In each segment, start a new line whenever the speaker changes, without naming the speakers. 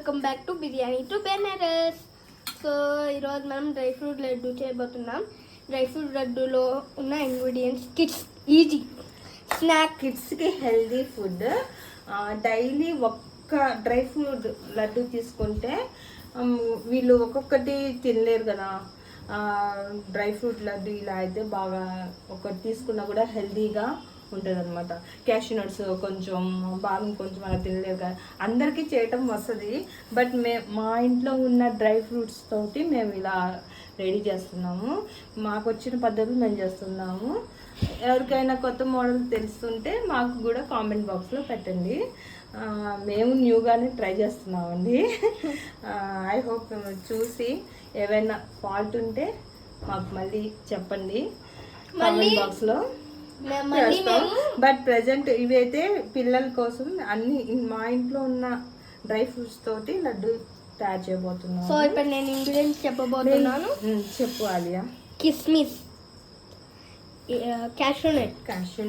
Welcome back to biryani to Benaras. So ఈరోజు మనం dry fruit laddu చేయబోతున్నాం. డ్రై ఫ్రూట్ లడ్డూలో ఉన్న ఇంగ్రీడియంట్స్ కిడ్స్ ఈజీ స్నాక్,
కిడ్స్కి హెల్దీ ఫుడ్. డైలీ ఒక్క డ్రై ఫ్రూట్ లడ్డు తీసుకుంటే వీళ్ళు ఒక్కొక్కటి తినలేరు కదా. డ్రై ఫ్రూట్ లడ్డు ఇలా అయితే బాగా ఒకటి తీసుకున్నా కూడా హెల్దీగా ఉంటుంది అనమాట. క్యాష్యూ నట్స్ కొంచెం, బాదం కొంచెం అలా తినలేరు కదా. అందరికీ చేయటం వస్తుంది, బట్ మా ఇంట్లో ఉన్న డ్రై ఫ్రూట్స్ తోటి మేము ఇలా రెడీ చేస్తున్నాము. మాకు వచ్చిన పద్ధతులు మేము చేస్తున్నాము. ఎవరికైనా కొత్త మోడల్ తెలుస్తుంటే మాకు కూడా కామెంట్ బాక్స్లో పెట్టండి. మేము న్యూగానే ట్రై చేస్తున్నామండి. ఐ హోప్ చూసి ఏవైనా ఫాల్ట్ ఉంటే మాకు మళ్ళీ చెప్పండి కామెంట్ బాక్స్లో. బట్ ప్రజెంట్ ఇవైతే పిల్లల కోసం అన్ని మా ఇంట్లో ఉన్న డ్రై ఫ్రూట్స్ తోటి లడ్డు తయారు చేయబోతున్నాను.
సో ఇప్పుడు నేను ఇంగ్రీడియంట్స్ చెప్పబోతున్నాను.
చెప్పు ఆలియా.
కిస్మిస్, cashew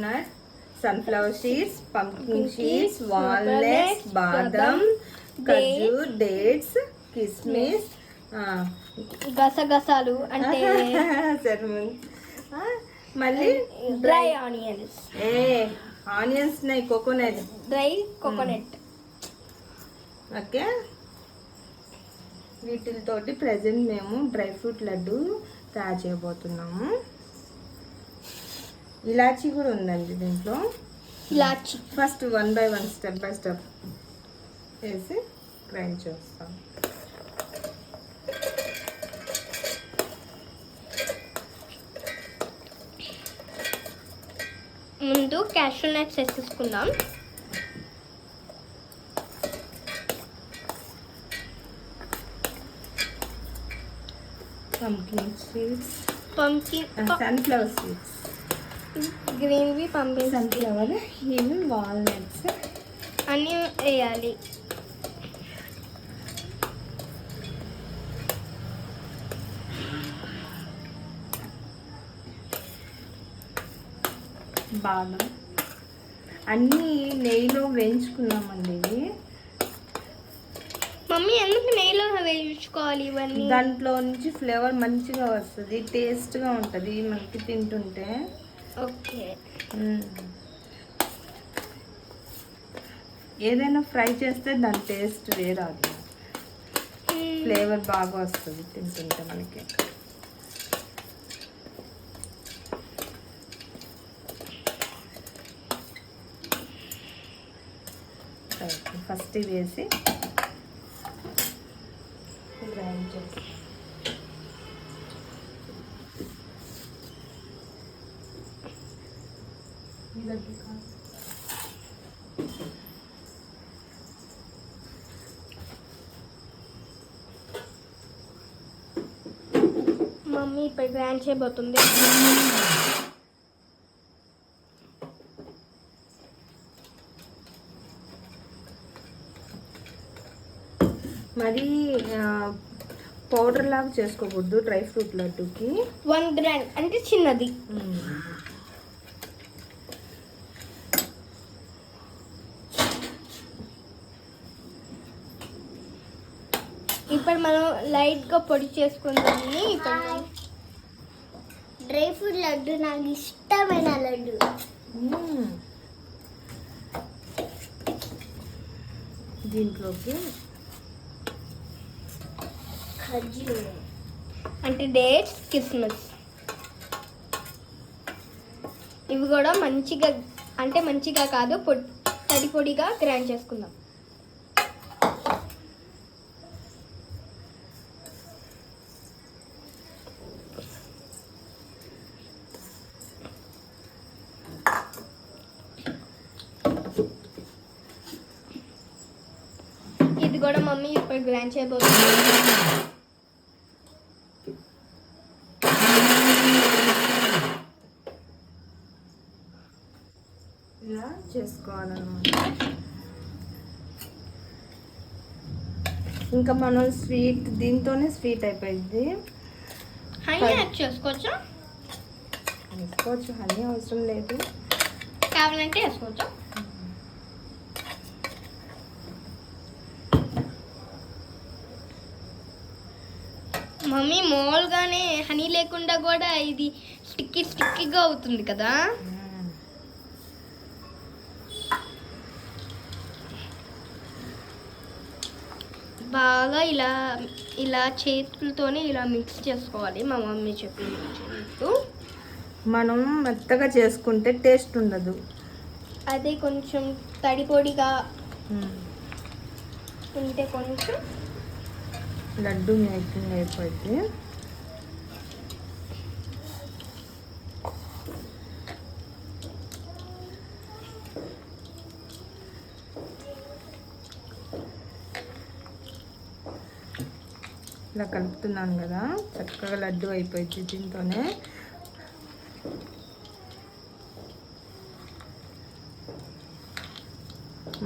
nut, sunflower seeds, pumpkin seeds, walnuts, బాదం, ఖజూర్, డేట్స్, కిస్మిస్,
గసగసాలు అంటే
మళ్ళీ
dry onions,
onions coconut,
dry coconut.
Okay, వీటితోటి ప్రజెంట్ మేము డ్రై ఫ్రూట్ లడ్డు తయారు చేయబోతున్నాము. ఇలాచీ కూడా ఉందండి దీంట్లో.
ఇలాచీ
first 1 by 1 step by step వేసి గ్రైండ్ చేస్తాం.
ముందు క్యాష్యూ నట్స్ వేసేసుకుందాం.
పంకిన్ సీడ్స్, సన్ఫ్లవర్ సీడ్స్,
గ్రీన్వి పంకిన్,
సన్ఫ్లవర్, ఇవి వాల్నట్స్
అన్నీ వేయాలి.
బాదం అన్నీ నెయ్యిలో వేయించుకున్నామండి. ఇవి
మమ్మీ ఎందుకు నెయ్యిలో వేయించుకోవాలి ఇవన్నీ?
దాంట్లో నుంచి ఫ్లేవర్ మంచిగా వస్తుంది, టేస్ట్గా ఉంటుంది మనకి తింటుంటే.
ఓకే,
ఏదైనా ఫ్రై చేస్తే దాని టేస్ట్ వేరాదు, ఫ్లేవర్ బాగా వస్తుంది తింటుంటే మనకి. ఫస్ట్ ఇది వేసి గ్రైండ్ చేసి
మమ్మీ ఇప్పుడు గ్రైండ్ చేయబోతుంది.
మరి పౌడర్ లాగా చేసుకోకూడదు డ్రై ఫ్రూట్ లడ్డుకి.
1 గ్రాండ్ అంటే చిన్నది. ఇప్పుడు మనం లైట్గా పొడి చేసుకుందామని. ఇప్పుడు డ్రై ఫ్రూట్ లడ్డు నాకు ఇష్టమైన లడ్డు.
దీంట్లోకి
ఖజూర్ అంటే డేట్స్, కిస్మిస్ ఇవి కూడా మంచిగా, అంటే మంచిగా కాదు, తడి పొడిగా గ్రైండ్ చేసుకుందాం. ఇది కూడా మమ్మీ ఇప్పుడు గ్రైండ్ చేయబోతుంది.
ఇలా చేసుకోవాలన్నమాట. ఇంకా మనం స్వీట్ దీంతోనే స్వీట్ అయిపోయింది.
హనీ యాడ్ చేసుకోవచ్చా?
వేసుకోవచ్చు, హనీ అవసరం లేదు.
కావాలంటే వేసుకోవచ్చు. మమ్మీ మామూలుగానే హనీ లేకుండా కూడా ఇది స్టిక్కీగా అవుతుంది కదా. బాగా ఇలా ఇలా చేతులతోనే ఇలా మిక్స్ చేసుకోవాలి. మా మమ్మీ చెప్పినట్టు
మనం మెత్తగా చేసుకుంటే టేస్ట్ ఉండదు.
అదే కొంచెం తడి పొడిగా ఉంటే కొంచెం
లడ్డు మేకింగ్ అయిపోయింది. ఇలా కలుపుతున్నాను కదా, చక్కగా లడ్డు అయిపోయింది దీంతోనే.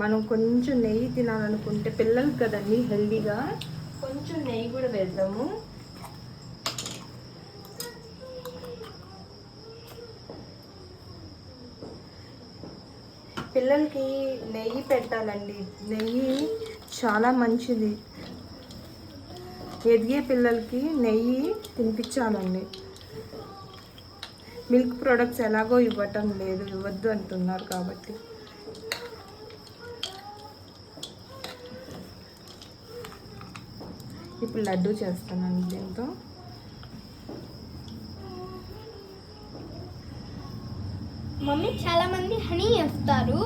మనం కొంచెం నెయ్యి తినాలనుకుంటే పిల్లలకి కదండి హెల్దీగా, కొంచెం నెయ్యి కూడా వేద్దాము. పిల్లలకి నెయ్యి పెట్టాలండి. నెయ్యి చాలా మంచిది. ఎదిగే పిల్లలకి నెయ్యి తినిపించాలండి. మిల్క్ ప్రొడక్ట్స్ ఎలాగో ఇవ్వటం లేదు, ఇవ్వద్దు అంటున్నారు కాబట్టి. ఇప్పుడు లడ్డు చేస్తానండి దీంతో.
మమ్మీ చాలా మంది హనీ వేస్తారు.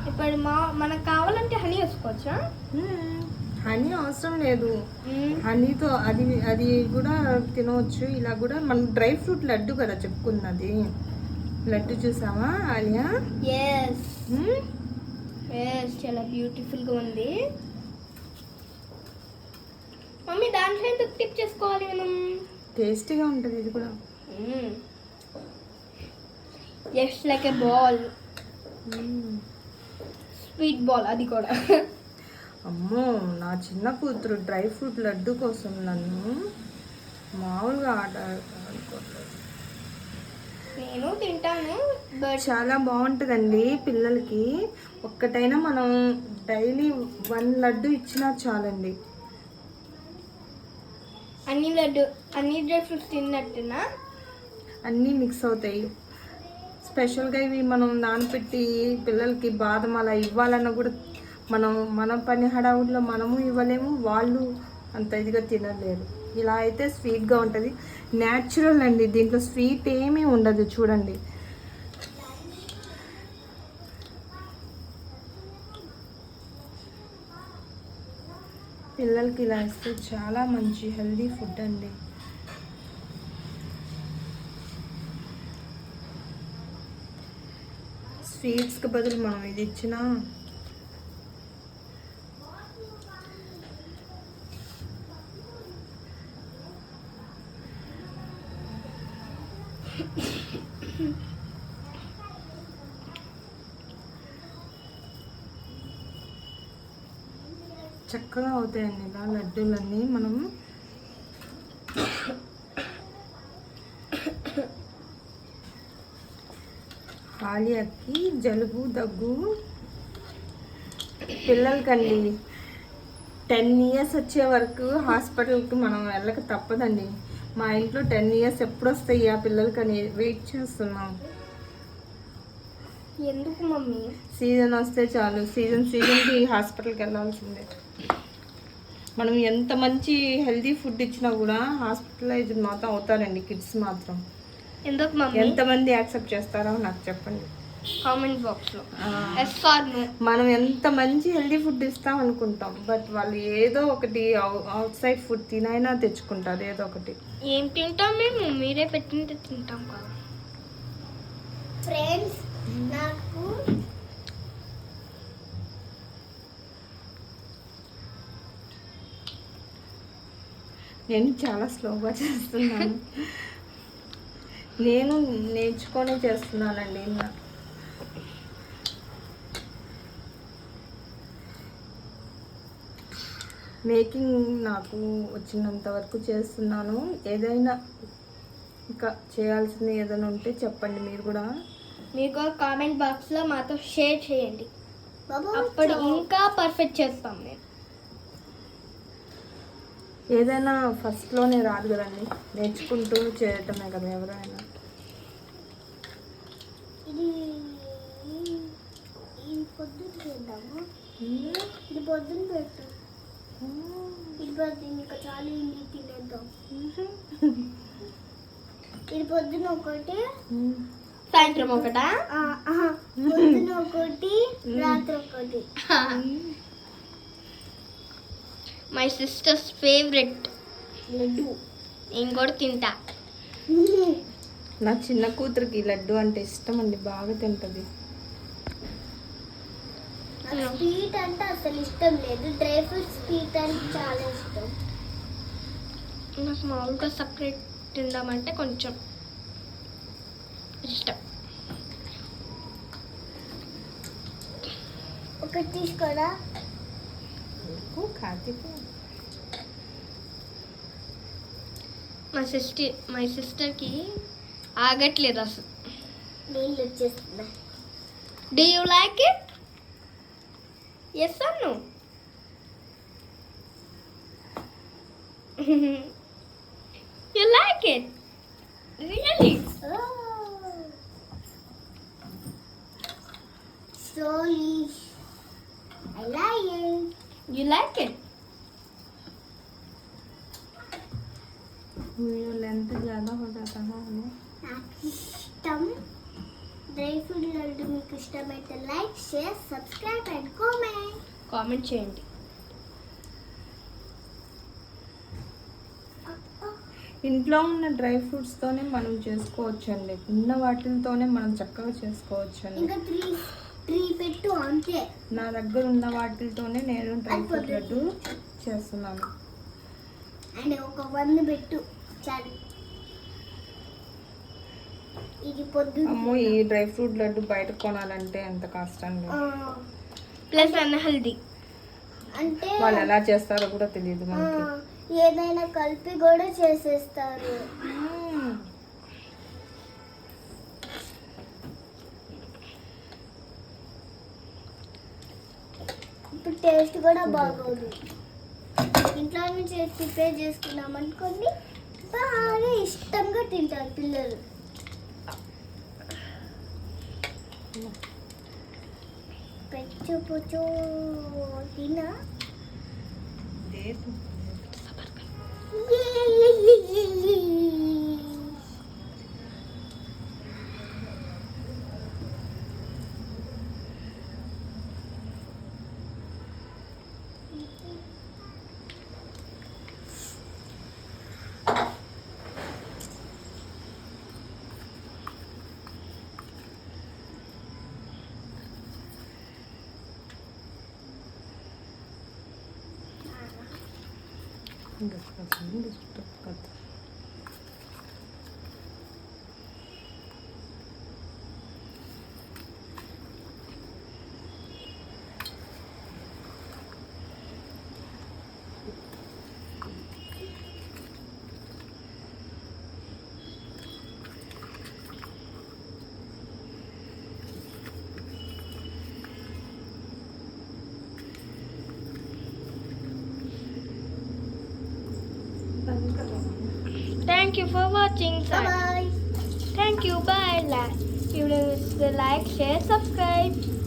ఇప్పుడు మనకు కావాలంటే హనీ వేసుకోవచ్చా?
హనీ అవసరం లేదు. హనీతో అది కూడా తినవచ్చు. ఇలా కూడా మనం డ్రై ఫ్రూట్ లడ్డు కదా చెప్పుకున్నది. లడ్డు చూసావా ఆలియా?
ఎస్, చాలా బ్యూటిఫుల్గా ఉంది. మమ్మీ దాంట్లో ఎందుకు టిప్ చేసుకోవాలి మనం?
టేస్టీగా ఉంటుంది ఇది కూడా.
Just like a ball, sweet ball అది కూడా.
అమ్మో, నా చిన్న కూతురు డ్రై ఫ్రూట్ లడ్డు కోసం నన్ను మామూలుగా అనుకోవట్లేదు.
నేను తింటాను, బట్
చాలా బాగుంటుందండి పిల్లలకి. ఒక్కటైనా మనం డైలీ 1 లడ్డు ఇచ్చినా చాలండి.
అన్ని డ్రై ఫ్రూట్స్ తిన్నట్టునా?
అన్నీ మిక్స్ అవుతాయి. స్పెషల్గా ఇవి మనం నానపెట్టి పిల్లలకి బాదం అలా ఇవ్వాలన్నా కూడా మన పని హడావుడిలో మనము ఇవ్వలేము, వాళ్ళు అంత ఇదిగా తినలేరు. ఇలా అయితే స్వీట్గా ఉంటుంది. న్యాచురల్ అండి, దీంట్లో స్వీట్ ఏమీ ఉండదు. చూడండి, పిల్లలకి ఇలా ఇస్తే చాలా మంచి హెల్దీ ఫుడ్ అండి. స్వీట్స్కి బదులు మనం ఇది ఇచ్చినా చక్కగా అవుతాయండి ఇలా లడ్డూలన్నీ. మనం ఆలియాకి జలుబు దగ్గు పిల్లలకండి 10 ఇయర్స్ వచ్చే వరకు హాస్పిటల్కి మనం వెళ్ళక తప్పదండి. మా ఇంట్లో 10 ఇయర్స్ ఎప్పుడు వస్తాయి ఆ పిల్లలకని వెయిట్ చేస్తున్నాం.
ఎందుకు మమ్మీ?
సీజన్ వస్తే చాలు, సీజన్కి హాస్పిటల్కి వెళ్ళాల్సిందే. మనం ఎంత మంచి హెల్దీ ఫుడ్ ఇచ్చినా కూడా హాస్పిటలైజ్డ్ మాత్రం అవుతారండి కిడ్స్ మాత్రం.
ఎందుకు మమ్మీ?
ఎంతమంది యాక్సెప్ట్ చేస్తారో నాకు చెప్పండి
కామెంట్ బాక్స్లో.
మనం ఎంత మంచి హెల్దీ ఫుడ్ ఇస్తాం అనుకుంటాం, బట్ వాళ్ళు ఏదో ఒకటి అవుట్ సైడ్ ఫుడ్ తినైనా తెచ్చుకుంటారు ఏదో ఒకటి.
ఏం తింటాం మేము? మీరే పెట్టింటే తింటాం కదా ఫ్రెండ్స్. నాకు
నేను చాలా స్లోగా చేస్తున్నాను. నేను నేర్చుకొని చేస్తున్నానండి. మేకింగ్ నాకు వచ్చినంత వరకు చేస్తున్నాను. ఏదైనా ఇంకా చేయాల్సింది ఏదైనా ఉంటే చెప్పండి. మీరు కూడా
కామెంట్ బాక్స్లో మాతో షేర్ చేయండి. అప్పుడు ఇంకా పర్ఫెక్ట్ చేస్తాం మేము.
ఏదైనా ఫస్ట్లోనే రాదు కదండి, నేర్చుకుంటూ చేయటమే కదా ఎవరైనా.
ఇది ఇది పొద్దున చేద్దాము. ఇది పొద్దున పెట్టు. ఇది పొద్దున ఇంకా చాలా ఇల్లు తినేద్దాం. ఇది పొద్దున ఒకటి, సాయంత్రం ఒకటా? పొద్దున ఒకటి, రాత్రి ఒకటి. My sisters favourite laddu. నేను కూడా తింటా.
నా చిన్న కూతురికి లడ్డు అంటే ఇష్టం అండి, బాగా తింటది.
స్వీట్ అంటే అసలు ఇష్టం లేదు, డ్రై ఫ్రూట్స్ స్వీట్ అంటే చాలా ఇష్టం. నాకు మామూలుగా సపరేట్ తిందామంటే కొంచెం ఇష్టం. ఒకటి తీసుకోరా. మై సిస్టర్కి ఆగట్లేదు అసలు. నీళ్ళు వచ్చేస్తున్నాయి. Do you like it? Yes or no? You like it really? Slowly. I like it. You like it?
Length ज़्यादा हो जाता है हमें.
నాకు ఇష్టం డ్రై ఫ్రూట్ లడ్డు. మీకు ఇష్టమైతే like, share, subscribe and comment చేయండి.
ఇంట్లో ఉన్న డ్రై ఫ్రూట్స్తోనే మనం చేసుకోవచ్చు అండి, ఉన్న వాటితోనే మనం చక్కగా చేసుకోవచ్చు అండి.
ఇంకా త్రీ పెట్టు అంతే.
నా దగ్గర ఉన్న వాటితోనే నేను డ్రై ఫ్రూట్ లడ్డు చేస్తున్నాను.
అండ్ ఒక 1 పెట్టు చాలు. ఇది పొద్దు.
అమ్మో, ఈ డ్రై ఫ్రూట్ లడ్డు బయట కొనాలంటే ఎంత కష్టం.
Plus unhealthy. అంటే
వాళ్ళు ఎలా చేస్తారో కూడా తెలియదు మనకి.
ఏదైనా కలిపి కూడా చేసేస్తారు. ఇప్పుడు టేస్ట్ కూడా బాగోదు. ఇంట్లో నుంచి ప్రిపేర్ చేసుకున్నాం అనుకోండి, బాగా ఇష్టంగా తింటారు పిల్లలు. పెచ్చు పుచ్చు తినా. Thank you for watching. Bye bye. Thank you. Bye. You like, share, subscribe.